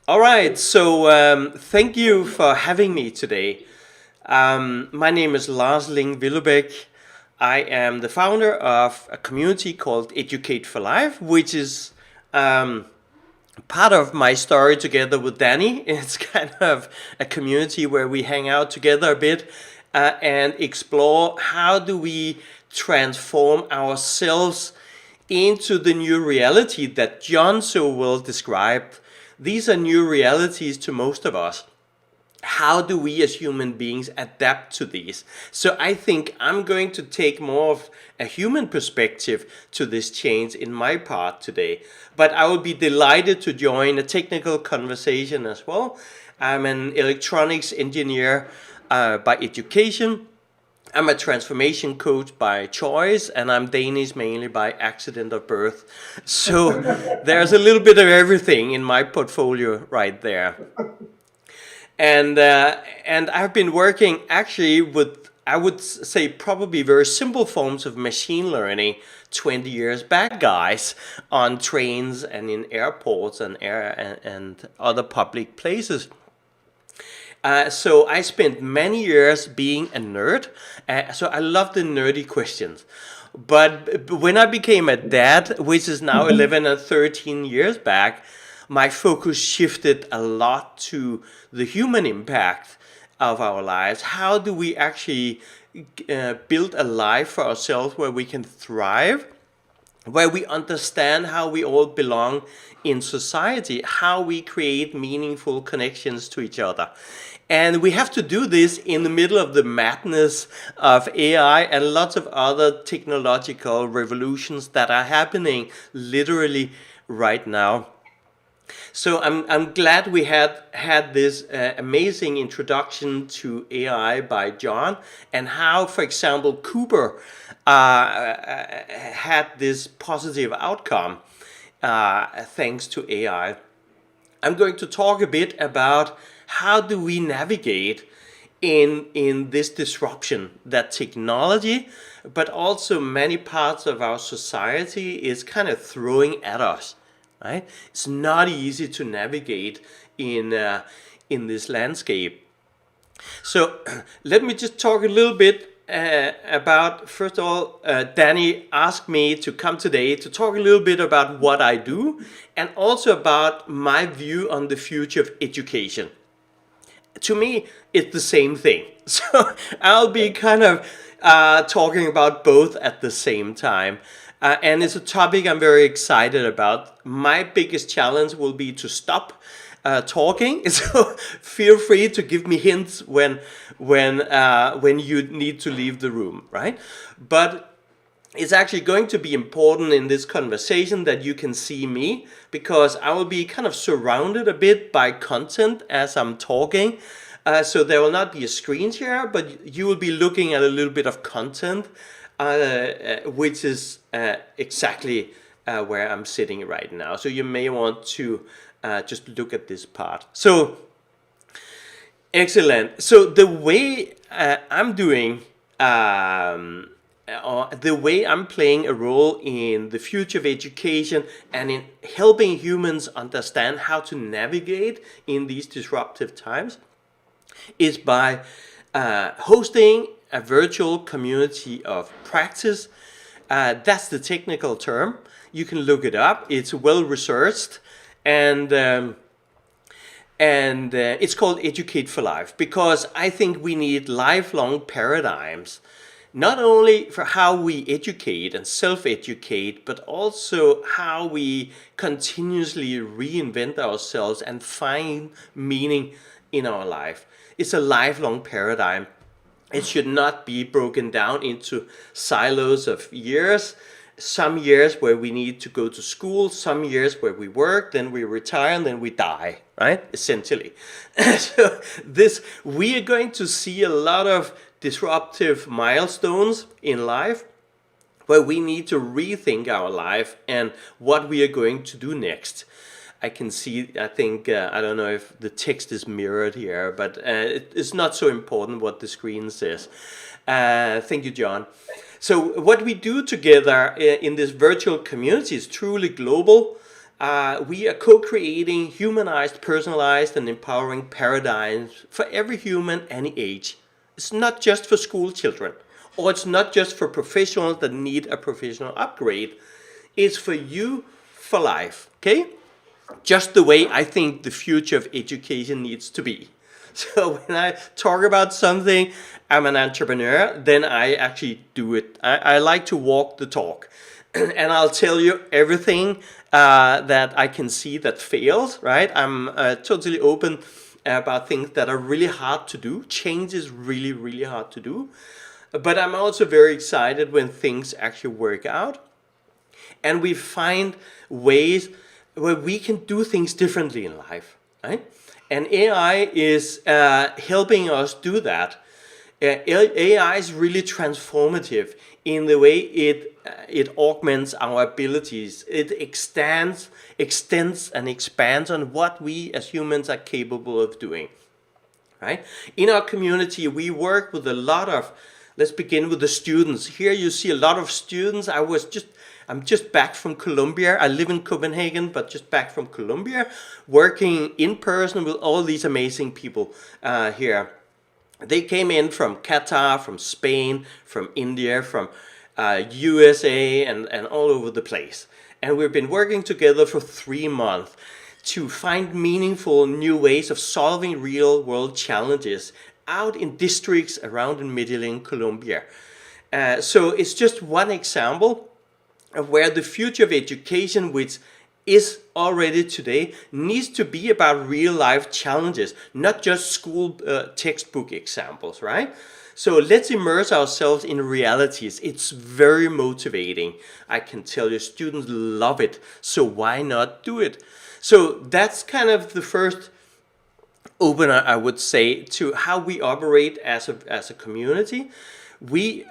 All right, so thank you for having me today. My name is Lars Ling Willebæk. I am the founder of a community called Educate for Life, which is part of my story together with Danny. It's kind of a community where we hang out together a bit and explore how do we transform ourselves into the new reality that John so well described. These are new realities to most of us. How do we as human beings adapt to these? So I think I'm going to take more of a human perspective to this change in my part today. But I will be delighted to join a technical conversation as well. I'm an electronics engineer by education. I'm a transformation coach by choice, and I'm Danish mainly by accident of birth. So there's a little bit of everything in my portfolio right there. And I've been working actually with, I would say, probably very simple forms of machine learning 20 years back, guys, on trains and in airports and other public places. So I spent many years being a nerd. So I love the nerdy questions. But when I became a dad, which is now 11 and 13 years back, my focus shifted a lot to the human impact of our lives. How do we actually build a life for ourselves where we can thrive, where we understand how we all belong in society, how we create meaningful connections to each other. And we have to do this in the middle of the madness of AI and lots of other technological revolutions that are happening literally right now. So I'm glad we had this amazing introduction to AI by John, and how, for example, Cooper had this positive outcome thanks to AI. I'm going to talk a bit about how do we navigate in this disruption that technology, but also many parts of our society is kind of throwing at us. Right? It's not easy to navigate in this landscape. So let me just talk a little bit about, first of all, Danny asked me to come today to talk a little bit about what I do and also about my view on the future of education. To me, it's the same thing. So I'll be kind of talking about both at the same time. And it's a topic I'm very excited about. My biggest challenge will be to stop talking. So feel free to give me hints when you need to leave the room, right? But it's actually going to be important in this conversation that you can see me, because I will be kind of surrounded a bit by content as I'm talking. So there will not be a screen share, but you will be looking at a little bit of content, which is exactly where I'm sitting right now. So you may want to just look at this part. So excellent. So the way I'm doing, the way I'm playing a role in the future of education and in helping humans understand how to navigate in these disruptive times, is by hosting a virtual community of practice. That's the technical term. You can look it up. It's well researched, and it's called Educate for Life, because I think we need lifelong paradigms, not only for how we educate and self-educate, but also how we continuously reinvent ourselves and find meaning in our life. It's a lifelong paradigm. It should not be broken down into silos of years. Some years where we need to go to school, some years where we work, then we retire, and then we die, right? Essentially. So we are going to see a lot of disruptive milestones in life where we need to rethink our life and what we are going to do next. I can see, I think, I don't know if the text is mirrored here, but it's not so important what the screen says. Thank you, John. So what we do together in this virtual community is truly global. We are co-creating humanized, personalized, and empowering paradigms for every human, any age. It's not just for school children, or it's not just for professionals that need a professional upgrade. It's for you, for life, okay? Just the way I think the future of education needs to be. So when I talk about something, I'm an entrepreneur, then I actually do it. I like to walk the talk. And I'll tell you everything that I can see that fails, right? I'm totally open about things that are really hard to do. Change is really, really hard to do. But I'm also very excited when things actually work out. And we find ways where we can do things differently in life, right? And AI is helping us do that. AI is really transformative in the way it augments our abilities. It extends and expands on what we as humans are capable of doing, right? In our community, we work with a lot of, let's begin with the students. Here you see a lot of students. I'm just back from Colombia. I live in Copenhagen, but just back from Colombia, working in person with all these amazing people here. They came in from Qatar, from Spain, from India, from USA, and all over the place. And we've been working together for 3 months to find meaningful new ways of solving real world challenges out in districts around in Medellin, Colombia. So it's just one example of where the future of education, which is already today, needs to be about real life challenges, not just school textbook examples, right? So let's immerse ourselves in realities. It's very motivating. I can tell you, students love it. So why not do it? So that's kind of the first opener, I would say, to how we operate as a community. We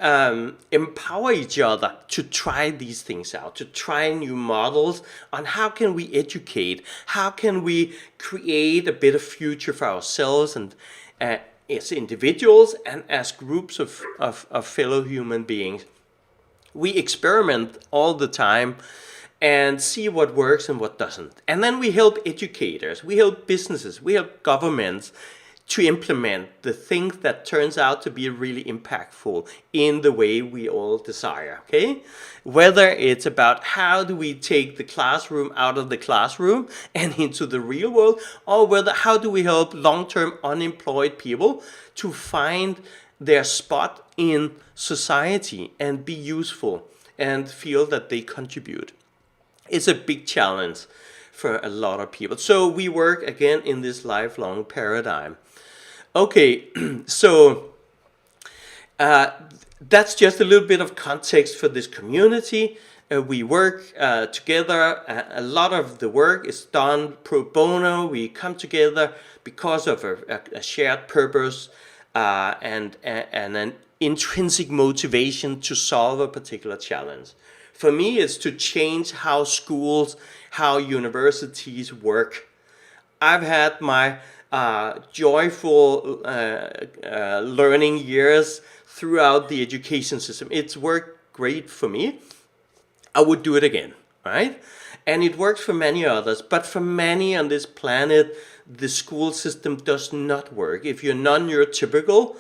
empower each other to try these things out, to try new models on how can we educate, how can we create a better future for ourselves and as individuals and as groups of fellow human beings. We experiment all the time and see what works and what doesn't. And then we help educators, we help businesses, we help governments to implement the things that turns out to be really impactful in the way we all desire, okay? Whether it's about how do we take the classroom out of the classroom and into the real world, or whether how do we help long-term unemployed people to find their spot in society and be useful and feel that they contribute. It's a big challenge for a lot of people. So we work again in this lifelong paradigm. Okay, so that's just a little bit of context for this community. We work together. A lot of the work is done pro bono. We come together because of a shared purpose and an intrinsic motivation to solve a particular challenge. For me, it's to change how schools, how universities work. I've had my joyful learning years throughout the education system. It's worked great for me. I would do it again, right? And it works for many others, but for many on this planet, the school system does not work. If you're non-neurotypical,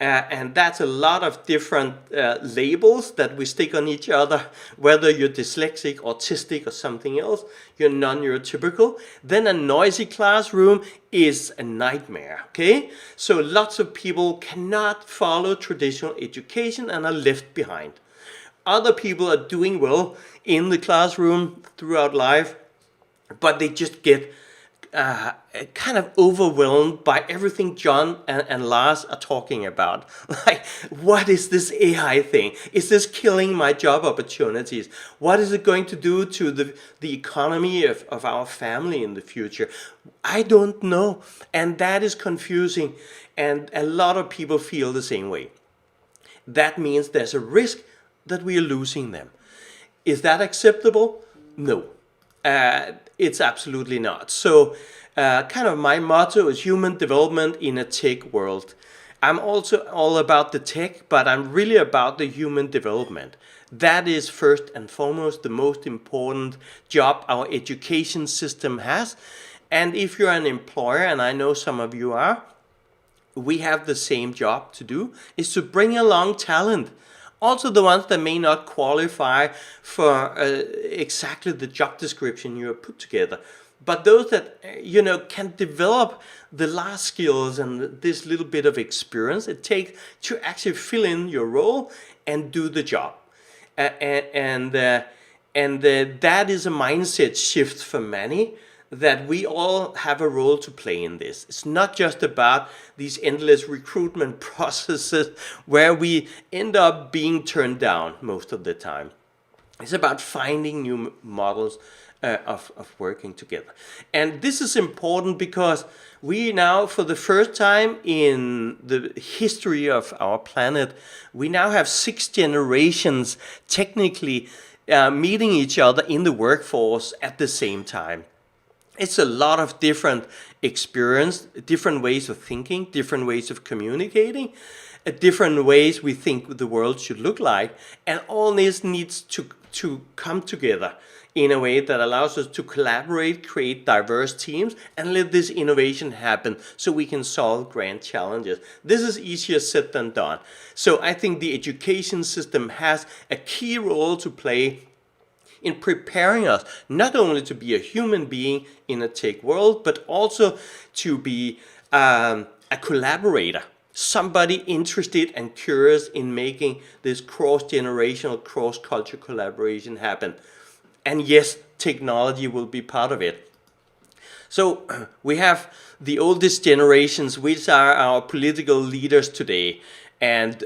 and that's a lot of different labels that we stick on each other, whether you're dyslexic, autistic, or something else, you're non-neurotypical, then a noisy classroom is a nightmare, okay? So lots of people cannot follow traditional education and are left behind. Other people are doing well in the classroom throughout life, but they just get kind of overwhelmed by everything John and Lars are talking about. Like, what is this AI thing? Is this killing my job opportunities? What is it going to do to the economy of our family in the future? I don't know. And that is confusing. And a lot of people feel the same way. That means there's a risk that we are losing them. Is that acceptable? No. It's absolutely not. So kind of my motto is human development in a tech world. I'm also all about the tech, but I'm really about the human development. That is first and foremost the most important job our education system has. And if you're an employer, and I know some of you are, we have the same job to do, is to bring along talent. Also the ones that may not qualify for exactly the job description you have put together. But those that, can develop the last skills and this little bit of experience it takes to actually fill in your role and do the job. That is a mindset shift for many, that we all have a role to play in this. It's not just about these endless recruitment processes where we end up being turned down most of the time. It's about finding new models of working together. And this is important because we now, for the first time in the history of our planet, we now have 6 generations technically meeting each other in the workforce at the same time. It's a lot of different experience, different ways of thinking, different ways of communicating, different ways we think the world should look like, and all this needs to come together in a way that allows us to collaborate, create diverse teams, and let this innovation happen so we can solve grand challenges. This is easier said than done. So I think the education system has a key role to play in preparing us not only to be a human being in a tech world, but also to be a collaborator, somebody interested and curious in making this cross-generational, cross-culture collaboration happen. And yes, technology will be part of it. So we have the oldest generations, which are our political leaders today, and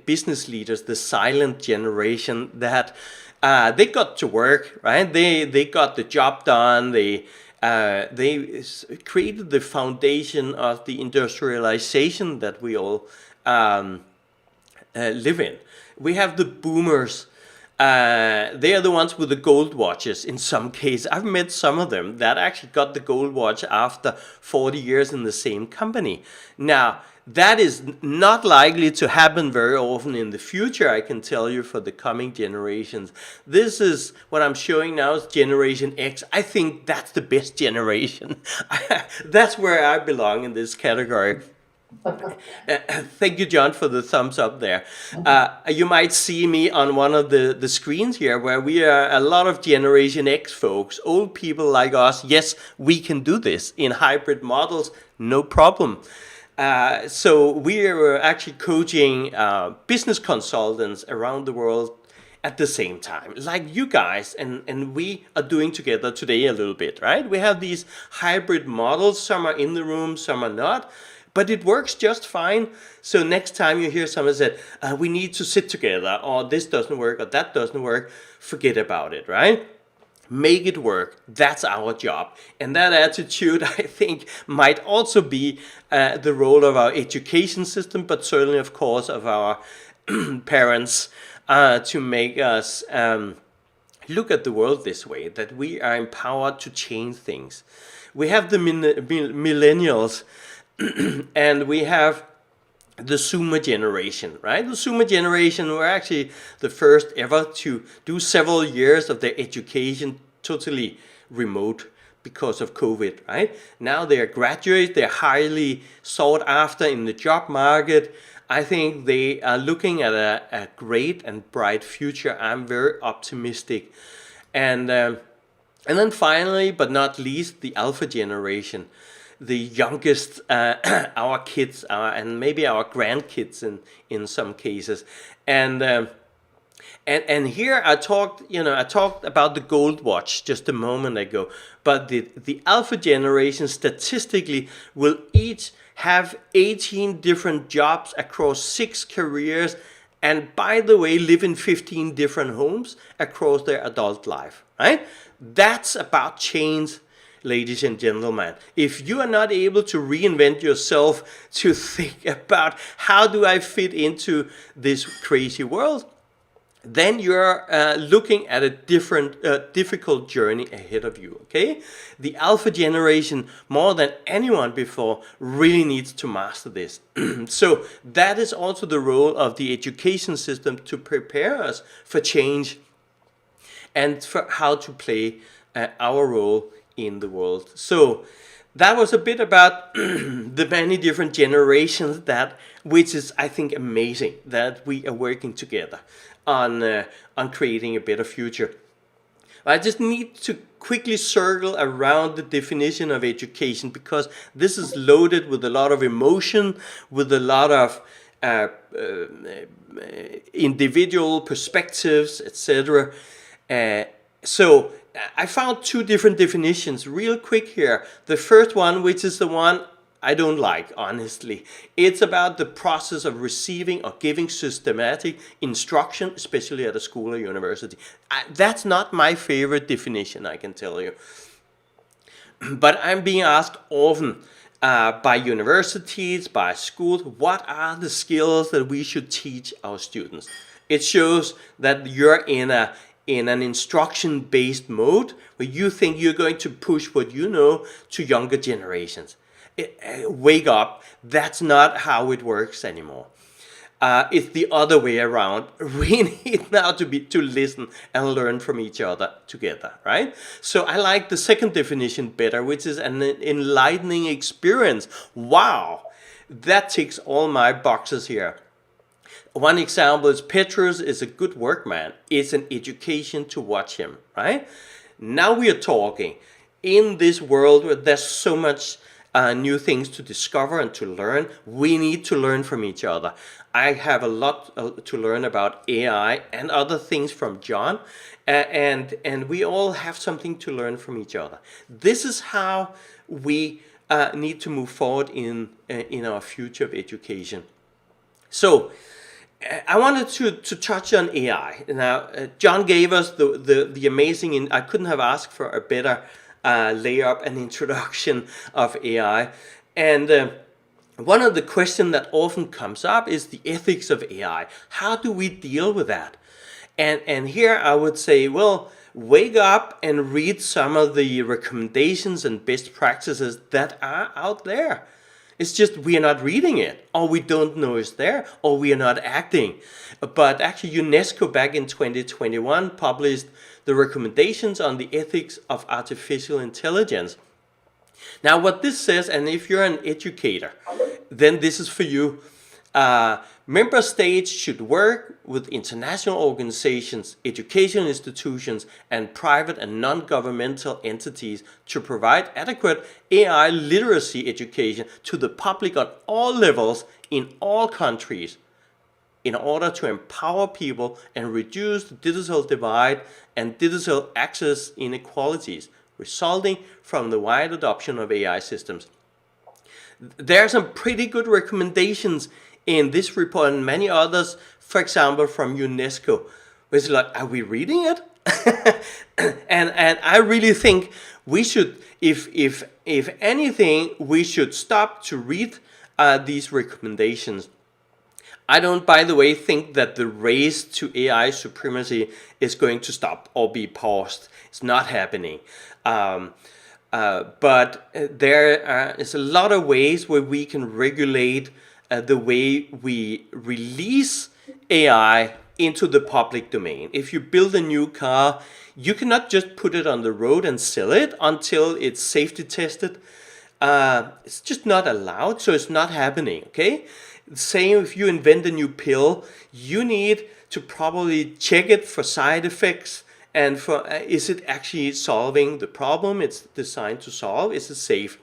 business leaders, the silent generation that they got to work, right? They got the job done. They created the foundation of the industrialization that we all live in. We have the boomers. They are the ones with the gold watches in some cases. I've met some of them that actually got the gold watch after 40 years in the same company. Now, that is not likely to happen very often in the future, I can tell you, for the coming generations. This is what I'm showing now is Generation X. I think that's the best generation. That's where I belong in this category. Thank you, John, for the thumbs up there. You might see me on one of the screens here where we are a lot of Generation X folks, old people like us. Yes, we can do this in hybrid models, no problem. So we are actually coaching business consultants around the world at the same time, like you guys, and we are doing together today a little bit, right? We have these hybrid models. Some are in the room, some are not. But it works just fine. So next time you hear someone say, we need to sit together, or this doesn't work, or that doesn't work, forget about it, right? Make it work. That's our job. And that attitude, I think, might also be the role of our education system, but certainly, of course, of our parents to make us look at the world this way, that we are empowered to change things. We have the millennials, and we have the Zoomer generation, right? The Zoomer generation were actually the first ever to do several years of their education totally remote because of COVID, right? Now they're graduates, they're highly sought after in the job market. I think they are looking at a great and bright future. I'm very optimistic. And then finally, but not least, the Alpha generation. The youngest, our kids, and maybe our grandkids in some cases, and here I talked about the gold watch just a moment ago, but the Alpha generation statistically will each have 18 different jobs across 6 careers, and by the way, live in 15 different homes across their adult life. Right? That's about change. Ladies and gentlemen, if you are not able to reinvent yourself to think about how do I fit into this crazy world, then you're looking at a different, difficult journey ahead of you, okay? The alpha generation, more than anyone before, really needs to master this. So that is also the role of the education system, to prepare us for change and for how to play our role in the world. So that was a bit about the many different generations, which is, I think, amazing that we are working together on creating a better future. I just need to quickly circle around the definition of education, because this is loaded with a lot of emotion, with a lot of individual perspectives, etc. So I found two different definitions real quick here. The first one, which is the one I don't like, honestly. It's about the process of receiving or giving systematic instruction, especially at a school or university. That's not my favorite definition, I can tell you. But I'm being asked often by universities, by schools, what are the skills that we should teach our students? It shows that you're in an instruction-based mode where you think you're going to push what you know to younger generations. Wake up, that's not how it works anymore. It's the other way around. We need now to listen and learn from each other together, right? So I like the second definition better, which is an enlightening experience. Wow, that ticks all my boxes here. One example is Petrus is a good workman. It's an education to watch him, right? Now we are talking in this world where there's so much new things to discover and to learn. We need to learn from each other. I have a lot to learn about AI and other things from John, and we all have something to learn from each other. This is how we need to move forward in our future of education. So I wanted to touch on AI. Now, John gave us the amazing, and I couldn't have asked for a better layup and introduction of AI. And one of the questions that often comes up is the ethics of AI. How do we deal with that? And here I would say, well, wake up and read some of the recommendations and best practices that are out there. It's just we are not reading it, or we don't know it's there, or we are not acting. But actually UNESCO back in 2021 published the recommendations on the ethics of artificial intelligence. Now what this says, and if you're an educator, then this is for you. Member states should work with international organizations, educational institutions, and private and non-governmental entities to provide adequate AI literacy education to the public on all levels in all countries, in order to empower people and reduce the digital divide and digital access inequalities resulting from the wide adoption of AI systems. There are some pretty good recommendations in this report and many others, for example, from UNESCO. It's like, are we reading it? and I really think we should, if anything, we should stop to read these recommendations. I don't, by the way, think that the race to AI supremacy is going to stop or be paused. It's not happening. But there is a lot of ways where we can regulate the way we release AI into the public domain. If you build a new car, you cannot just put it on the road and sell it until it's safety tested. It's just not allowed, so it's not happening, okay? Same if you invent a new pill, you need to probably check it for side effects and for is it actually solving the problem it's designed to solve? Is it safe?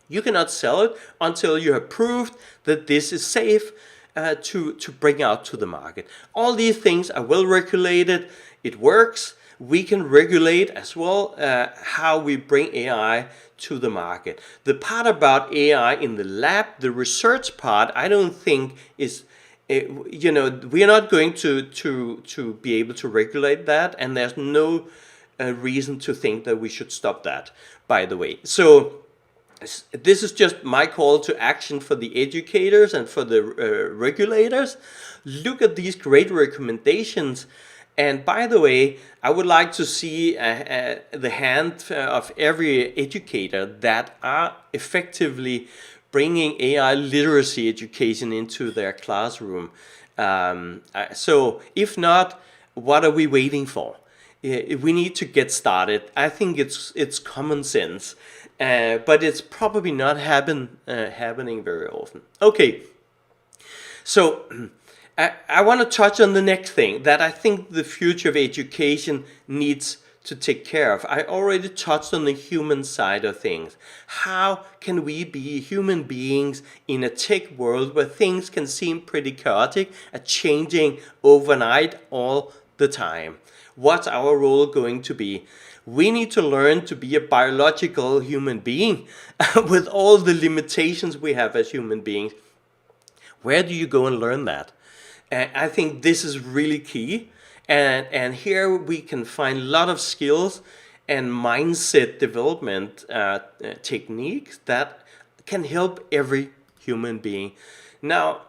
You cannot sell it until you have proved that this is safe to bring out to the market. All these things are well regulated. It works. We can regulate as well how we bring AI to the market. The part about AI in the lab, the research part, I don't think is, we are not going to be able to regulate that, and there's no reason to think that we should stop that, by the way. So this is just my call to action for the educators and for the regulators. Look at these great recommendations. And by the way, I would like to see the hand of every educator that are effectively bringing AI literacy education into their classroom. So if not, what are we waiting for? We need to get started. I think it's common sense, but it's probably not happening very often. Okay, so I want to touch on the next thing that I think the future of education needs to take care of. I already touched on the human side of things. How can we be human beings in a tech world where things can seem pretty chaotic and changing overnight all the time? What's our role going to be? We need to learn to be a biological human being with all the limitations we have as human beings. Where do you go and learn that? I think this is really key. And here we can find a lot of skills and mindset development techniques that can help every human being. Now,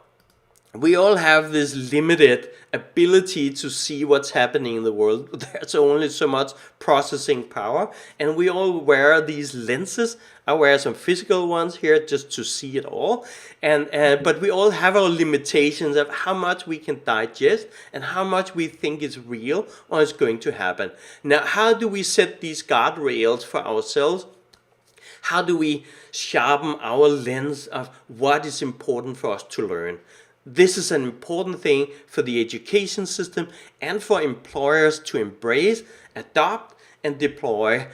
we all have this limited ability to see what's happening in the world. There's only so much processing power, and we all wear these lenses. I wear some physical ones here just to see it all, but we all have our limitations of how much we can digest and how much we think is real or is going to happen. Now, how do we set these guardrails for ourselves? How do we sharpen our lens of what is important for us to learn? This is an important thing for the education system and for employers to embrace, adopt, and deploy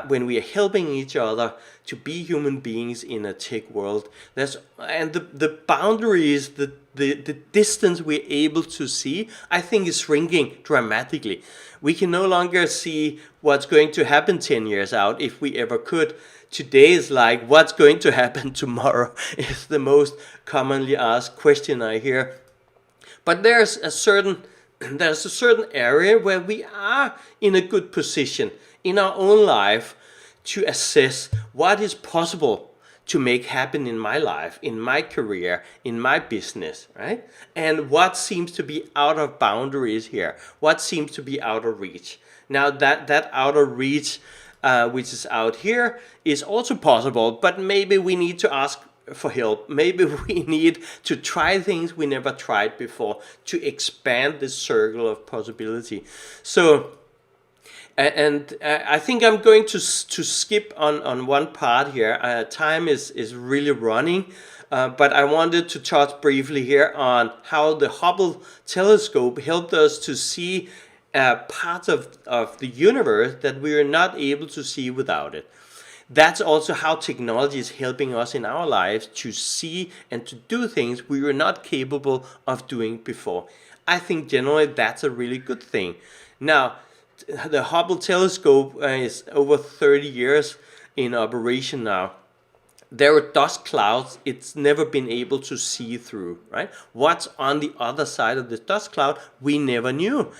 when we are helping each other to be human beings in a tech world. And the boundaries, the distance we're able to see, I think is shrinking dramatically. We can no longer see what's going to happen 10 years out if we ever could. Today is like, what's going to happen tomorrow is the most commonly asked question I hear. But there's a certain area where we are in a good position in our own life to assess what is possible to make happen in my life, in my career, in my business, right? And what seems to be out of boundaries here, what seems to be out of reach. Now that out of reach, which is out here, is also possible, but maybe we need to ask for help. Maybe we need to try things we never tried before to expand this circle of possibility. So, and I think I'm going to skip on one part here. Time is really running, but I wanted to touch briefly here on how the Hubble telescope helped us to see parts of the universe that we are not able to see without it. That's also how technology is helping us in our lives to see and to do things we were not capable of doing before. I think generally that's a really good thing. Now, the Hubble telescope is over 30 years in operation now. There are dust clouds it's never been able to see through, right? What's on the other side of the dust cloud, we never knew.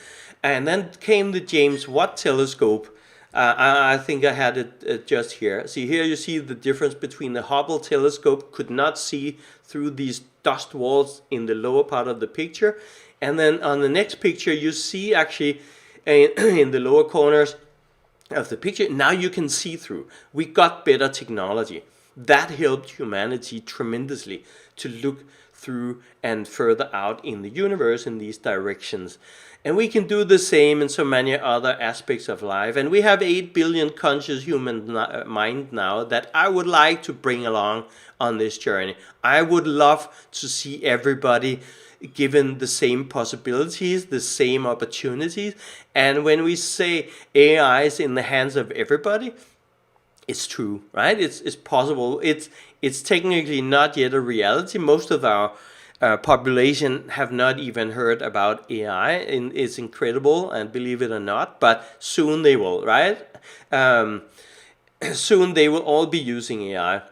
And then came the James Watt telescope. I think I had it just here. See, here you see the difference between the Hubble telescope could not see through these dust walls in the lower part of the picture. And then on the next picture, you see actually in the lower corners of the picture, now you can see through. We got better technology. That helped humanity tremendously to look through and further out in the universe in these directions. And we can do the same in so many other aspects of life. And we have 8 billion conscious human mind now that I would like to bring along on this journey. I would love to see everybody given the same possibilities, the same opportunities. And when we say AI is in the hands of everybody, it's true, right? It's possible. It's technically not yet a reality. Most of our population have not even heard about AI, and it's incredible, and believe it or not, but soon they will, right? Soon they will all be using AI.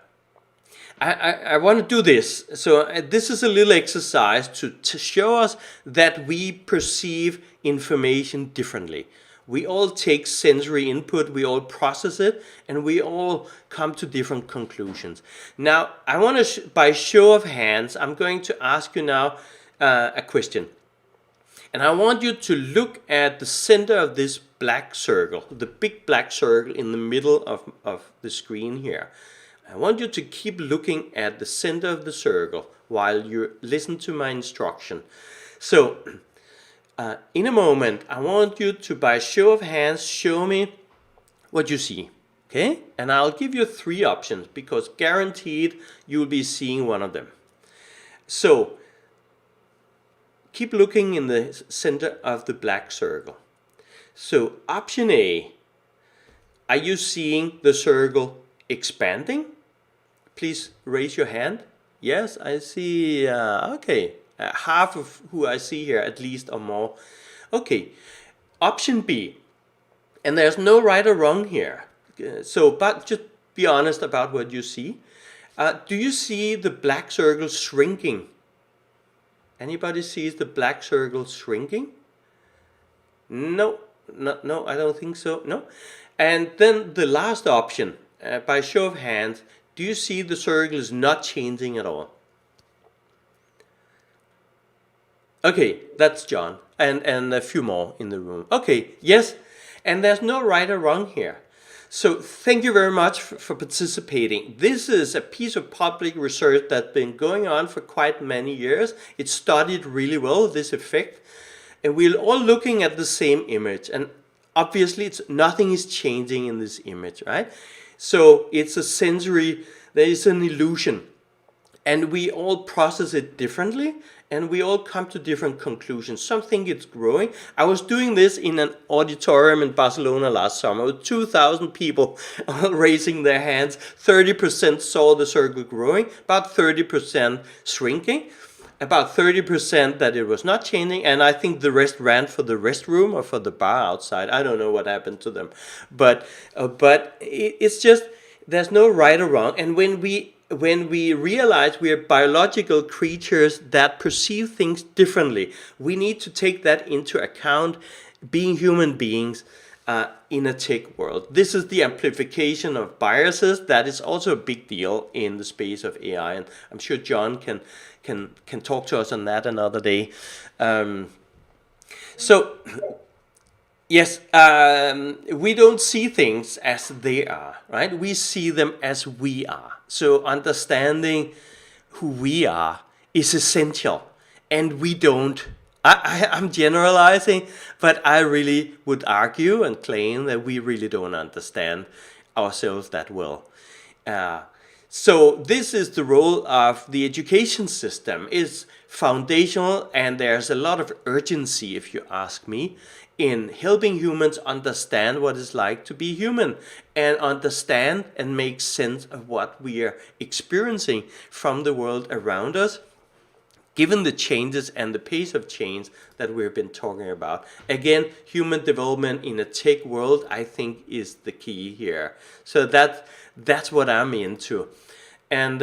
I want to do this. So this is a little exercise to show us that we perceive information differently. We all take sensory input, we all process it, and we all come to different conclusions. Now, I want to, by show of hands, I'm going to ask you now a question. And I want you to look at the center of this black circle, the big black circle in the middle of the screen here. I want you to keep looking at the center of the circle while you listen to my instruction. So, in a moment, I want you to, by show of hands, show me what you see. Okay? And I'll give you 3 options because guaranteed you'll be seeing one of them. So, keep looking in the center of the black circle. So, option A, are you seeing the circle expanding? Please raise your hand. Yes, I see. Okay. Half of who I see here, at least, or more. Okay, option B, and there's no right or wrong here. So, but just be honest about what you see. Do you see the black circle shrinking? Anybody sees the black circle shrinking? No, no, I don't think so. No. And then the last option, by show of hands, do you see the circle is not changing at all? Okay, that's John, and a few more in the room. Okay, yes, and there's no right or wrong here. So thank you very much for participating. This is a piece of public research that's been going on for quite many years. It's studied really well, this effect, and we're all looking at the same image, and obviously nothing is changing in this image, right? So it's a sensory, there is an illusion, and we all process it differently, and we all come to different conclusions. Some think it's growing. I was doing this in an auditorium in Barcelona last summer with 2,000 people raising their hands. 30% saw the circle growing, about 30% shrinking, about 30% that it was not changing, and I think the rest ran for the restroom or for the bar outside. I don't know what happened to them. But it's just, there's no right or wrong. And when we realize we are biological creatures that perceive things differently, we need to take that into account, being human beings in a tech world. This is the amplification of biases that is also a big deal in the space of AI, and I'm sure John can talk to us on that another day. So yes, we don't see things as they are, right? We see them as we are. So understanding who we are is essential, and we don't. I'm generalizing, but I really would argue and claim that we really don't understand ourselves that well. So this is the role of the education system. It's foundational, and there's a lot of urgency, if you ask me, in helping humans understand what it's like to be human and understand and make sense of what we are experiencing from the world around us, given the changes and the pace of change that we've been talking about. Again, human development in a tech world, I think, is the key here. So that's what I'm into. And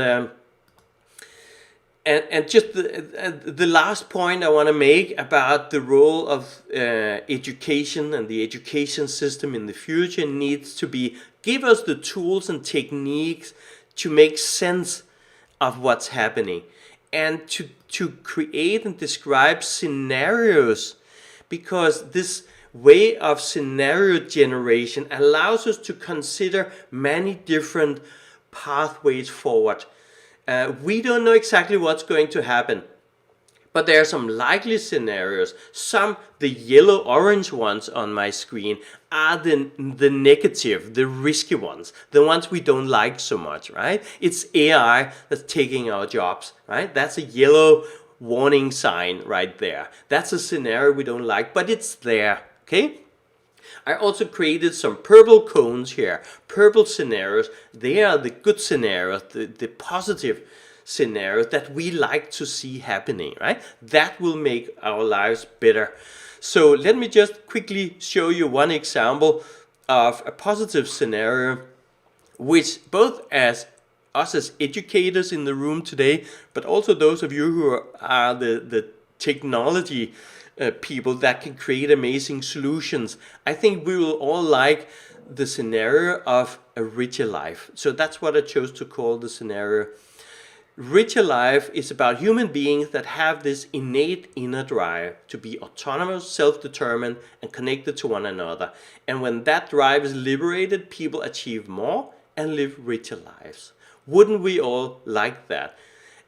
just the last point I want to make about the role of education and the education system in the future needs to be, give us the tools and techniques to make sense of what's happening, and to create and describe scenarios, because this way of scenario generation allows us to consider many different pathways forward. We don't know exactly what's going to happen, but there are some likely scenarios. The yellow-orange ones on my screen are the negative, the risky ones, the ones we don't like so much, right? It's AI that's taking our jobs, right? That's a yellow warning sign right there. That's a scenario we don't like, but it's there, okay? I also created some purple cones here, purple scenarios. They are the good scenarios, the positive scenarios that we like to see happening, right? That will make our lives better. So let me just quickly show you one example of a positive scenario, which both as us as educators in the room today, but also those of you who are the technology people that can create amazing solutions. I think we will all like the scenario of a richer life. So that's what I chose to call the scenario. Richer life is about human beings that have this innate inner drive to be autonomous, self-determined, and connected to one another. And when that drive is liberated, people achieve more and live richer lives. Wouldn't we all like that?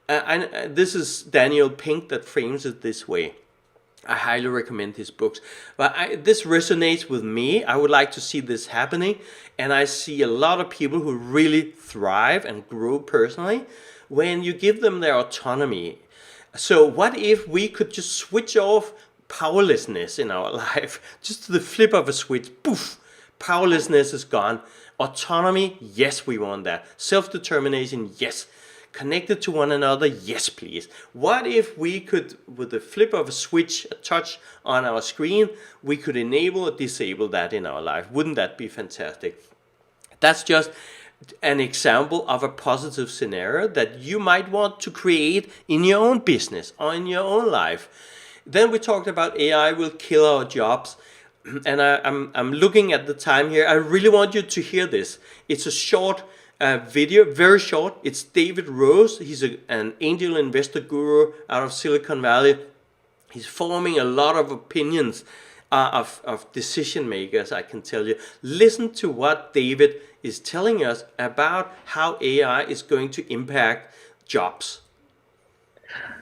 This is Daniel Pink that frames it this way. I highly recommend his books. But this resonates with me. I would like to see this happening. And I see a lot of people who really thrive and grow personally when you give them their autonomy. So what if we could just switch off powerlessness in our life? Just the flip of a switch, poof, powerlessness is gone. Autonomy, yes, we want that. Self-determination, yes. Connected to one another, yes please. What if we could, with the flip of a switch, a touch on our screen, we could enable or disable that in our life? Wouldn't that be fantastic? That's just an example of a positive scenario that you might want to create in your own business or in your own life. Then we talked about AI will kill our jobs. And I'm looking at the time here. I really want you to hear this. It's a short video, very short. It's David Rose. He's an angel investor guru out of Silicon Valley. He's forming a lot of opinions of decision makers, I can tell you. Listen to what David is telling us about how AI is going to impact jobs.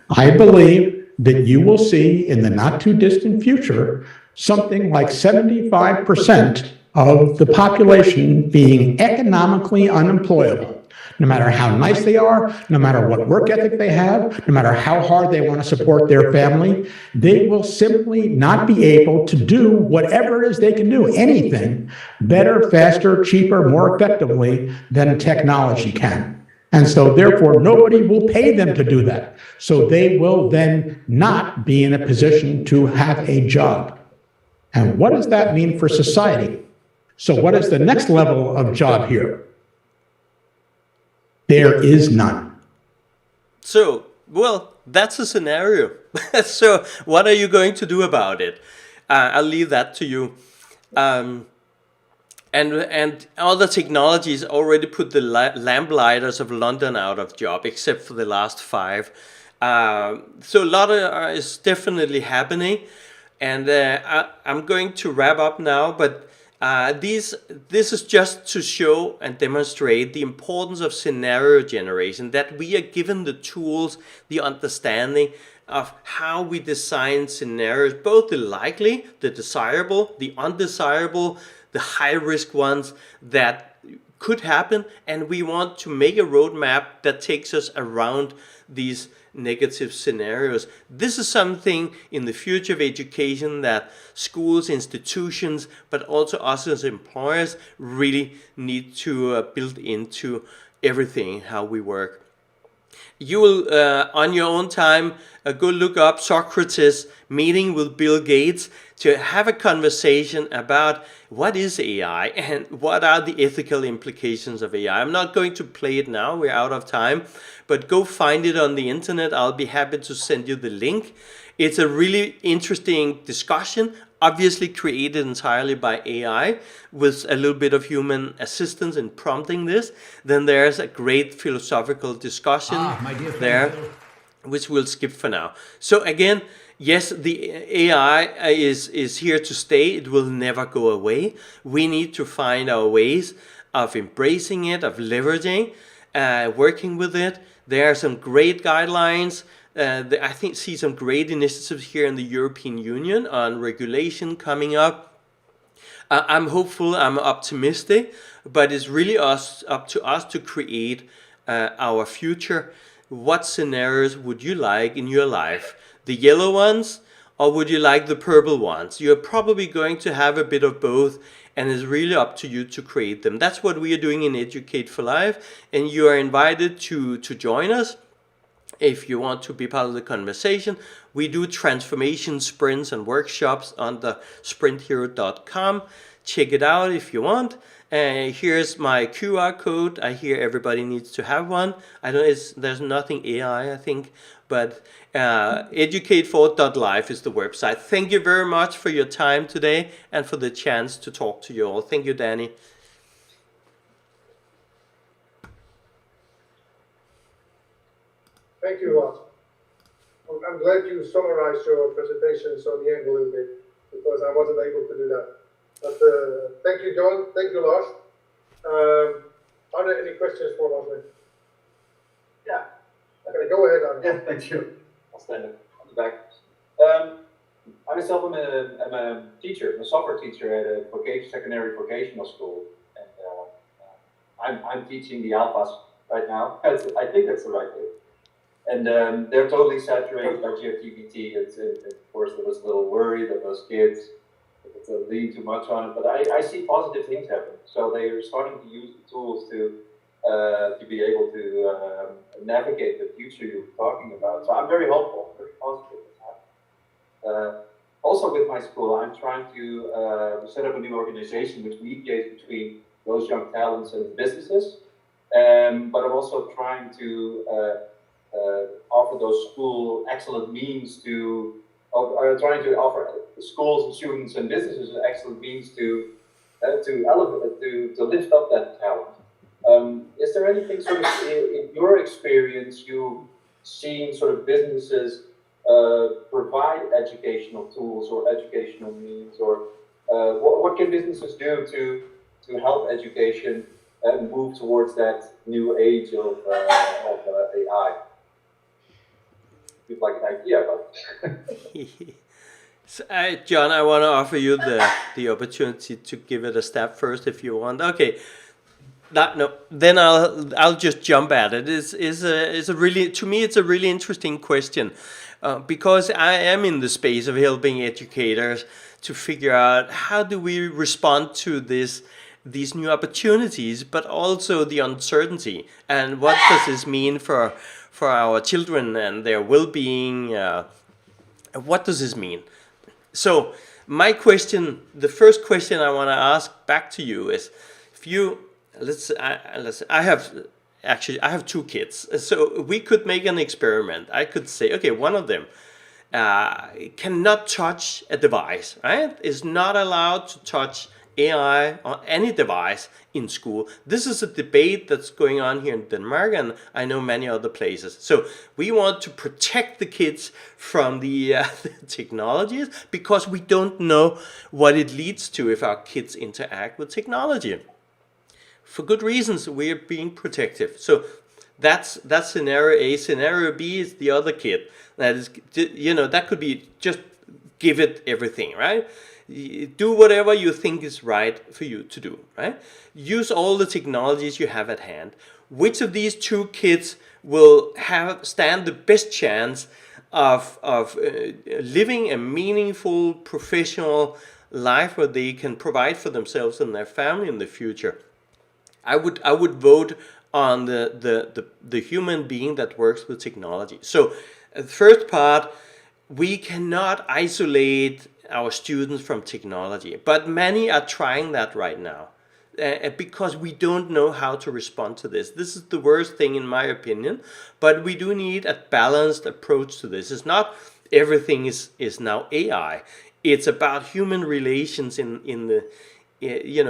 I believe that you will see in the not too distant future something like 75% of the population being economically unemployable. No matter how nice they are, no matter what work ethic they have, no matter how hard they want to support their family, they will simply not be able to do whatever it is they can do, anything, better, faster, cheaper, more effectively than technology can. And so therefore, nobody will pay them to do that. So they will then not be in a position to have a job. And what does that mean for society? So what is the next level of job here? There is none. So, well, that's a scenario. So what are you going to do about it? I'll leave that to you. And other technologies already put the lamplighters of London out of job, except for the last 5. So a lot is definitely happening. And I'm going to wrap up now, but this is just to show and demonstrate the importance of scenario generation, that we are given the tools, the understanding of how we design scenarios, both the likely, the desirable, the undesirable, the high-risk ones that could happen, and we want to make a roadmap that takes us around these negative scenarios. This is something in the future of education that schools, institutions, but also us as employers really need to build into everything, how we work. You will, on your own time, go look up Socrates meeting with Bill Gates to have a conversation about what is AI and what are the ethical implications of AI. I'm not going to play it now, we're out of time, but go find it on the internet. I'll be happy to send you the link. It's a really interesting discussion, obviously created entirely by AI with a little bit of human assistance in prompting this. Then there's a great philosophical discussion there, which we'll skip for now. So again, yes, the AI is here to stay. It will never go away. We need to find our ways of embracing it, of leveraging, working with it. There are some great guidelines. I think see some great initiatives here in the European Union on regulation coming up. I'm hopeful, I'm optimistic, but it's really up to us to create our future. What scenarios would you like in your life? The yellow ones, or would you like the purple ones? You're probably going to have a bit of both, and it's really up to you to create them. That's what we are doing in Educate for Life, and you are invited to join us. If you want to be part of the conversation, we do transformation sprints and workshops on the sprinthero.com. Check it out if you want. Here's my QR code. I hear everybody needs to have one. I don't. There's nothing AI, I think, but Educatefor.Life is the website. Thank you very much for your time today and for the chance to talk to you all. Thank you, Danny. Thank you, Lars. I'm glad you summarized your presentation on the end a little bit, because I wasn't able to do that. But thank you, John. Thank you, Lars. Are there any questions for Lars? Yeah. Okay, go ahead, Arne. Yeah, thank you. I'll stand up on the back. I myself am a teacher, I'm a software teacher at a secondary vocational school, and I'm teaching the alphas right now. I think that's the right way. And they're totally saturated by GFGPT. Of course, there was a little worry that those kids would lean too much on it, but I see positive things happen. So they are starting to use the tools to be able to navigate the future you were talking about. So I'm very hopeful, very positive what's happening. Also with my school, I'm trying to set up a new organization which mediates between those young talents and businesses. But I'm also trying to offer those school excellent means to, trying to offer schools and students and businesses excellent means to elevate, to lift up that talent. Is there anything sort of in your experience you've seen sort of businesses provide educational tools or educational means, or what can businesses do to help education and move towards that new age of AI? You'd like an idea about that? So, John, I want to offer you the opportunity to give it a step first if you want. Okay. No, then I'll just jump at it. Is a really, to me, it's a really interesting question, because I am in the space of helping educators to figure out how do we respond to these new opportunities, but also the uncertainty, and what does this mean for our children and their well-being? What does this mean? So my question, the first question I want to ask back to you is, if you I have two kids, so we could make an experiment. I could say, okay, one of them cannot touch a device, right? Is not allowed to touch AI on any device in school. This is a debate that's going on here in Denmark, and I know many other places. So we want to protect the kids from the technologies, because we don't know what it leads to if our kids interact with technology. For good reasons, we are being protective. So that's scenario A. Scenario B is the other kid. That is, that could be just give it everything, right? Do whatever you think is right for you to do, right? Use all the technologies you have at hand. Which of these two kids will stand the best chance of living a meaningful professional life where they can provide for themselves and their family in the future? I would vote on the human being that works with technology. So the first part, we cannot isolate our students from technology, but many are trying that right now because we don't know how to respond to this. This is the worst thing in my opinion, but we do need a balanced approach to this. It's not everything is now AI. It's about human relations in the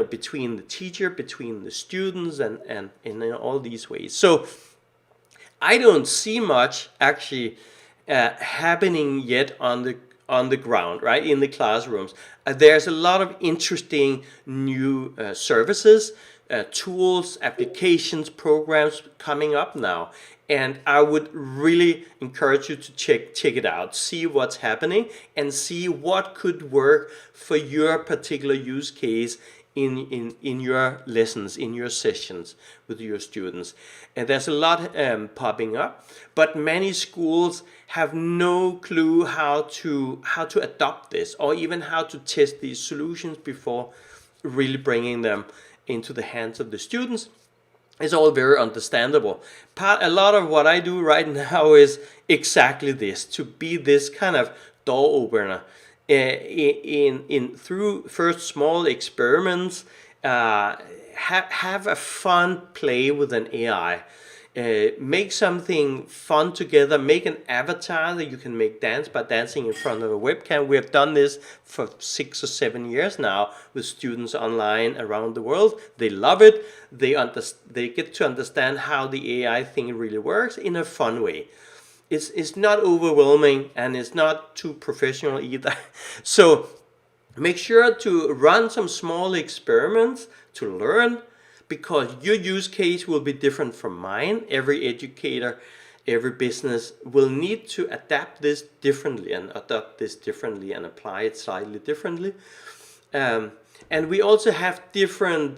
between the teacher, between the students, and in all these ways. So I don't see much actually happening yet on the ground, right, in the classrooms. There's a lot of interesting new services, tools, applications, programs coming up now. And I would really encourage you to check it out, see what's happening, and see what could work for your particular use case in your lessons, in your sessions with your students. And there's a lot popping up, but many schools have no clue how to adopt this, or even how to test these solutions before really bringing them into the hands of the students. It's all very understandable. A lot of what I do right now is exactly this, to be this kind of door opener through first small experiments, have a fun play with an AI. Make something fun together. Make an avatar that you can make dance by dancing in front of a webcam. We have done this for 6 or 7 years now with students online around the world. They love it. They get to understand how the AI thing really works in a fun way. It's not overwhelming and it's not too professional either. So make sure to run some small experiments to learn, because your use case will be different from mine. Every educator, every business will need to adapt this differently and adopt this differently and apply it slightly differently. And we also have different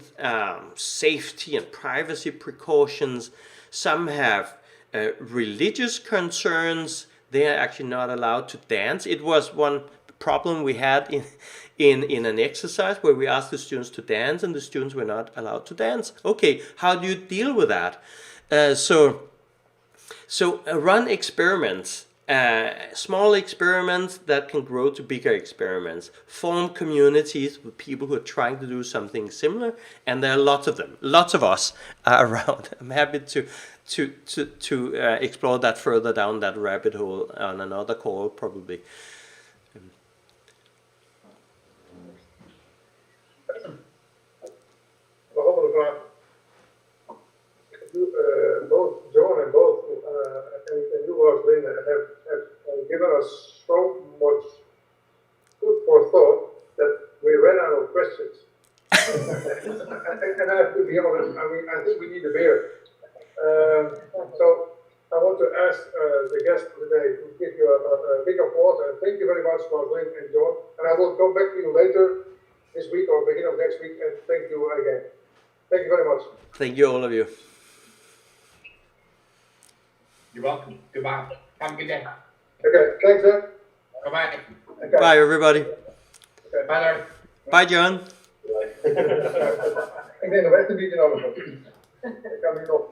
safety and privacy precautions. Some have religious concerns. They are actually not allowed to dance. It was one problem we had in an exercise where we asked the students to dance and the students were not allowed to dance. Okay, how do you deal with that? So run experiments, small experiments that can grow to bigger experiments. Form communities with people who are trying to do something similar, and there are lots of them. Lots of us are around. I'm happy to explore that further down that rabbit hole on another call probably. Both John and and you, Lars Lynn, have given us so much food for thought that we ran out of questions. and I have to be honest, I think we need a beer. So I want to ask the guests today to give you a big applause, and thank you very much, Lars Lynn and John. And I will come back to you later this week or beginning of next week, and thank you again. Thank you very much. Thank you, all of you. You're welcome. Goodbye. Have a good day. Okay, thanks, sir. Bye-bye. Okay. Bye, everybody. Okay. Bye, Lars. Bye, John. Ik denk nog echt een beetje nodig. Ik kan nu nog.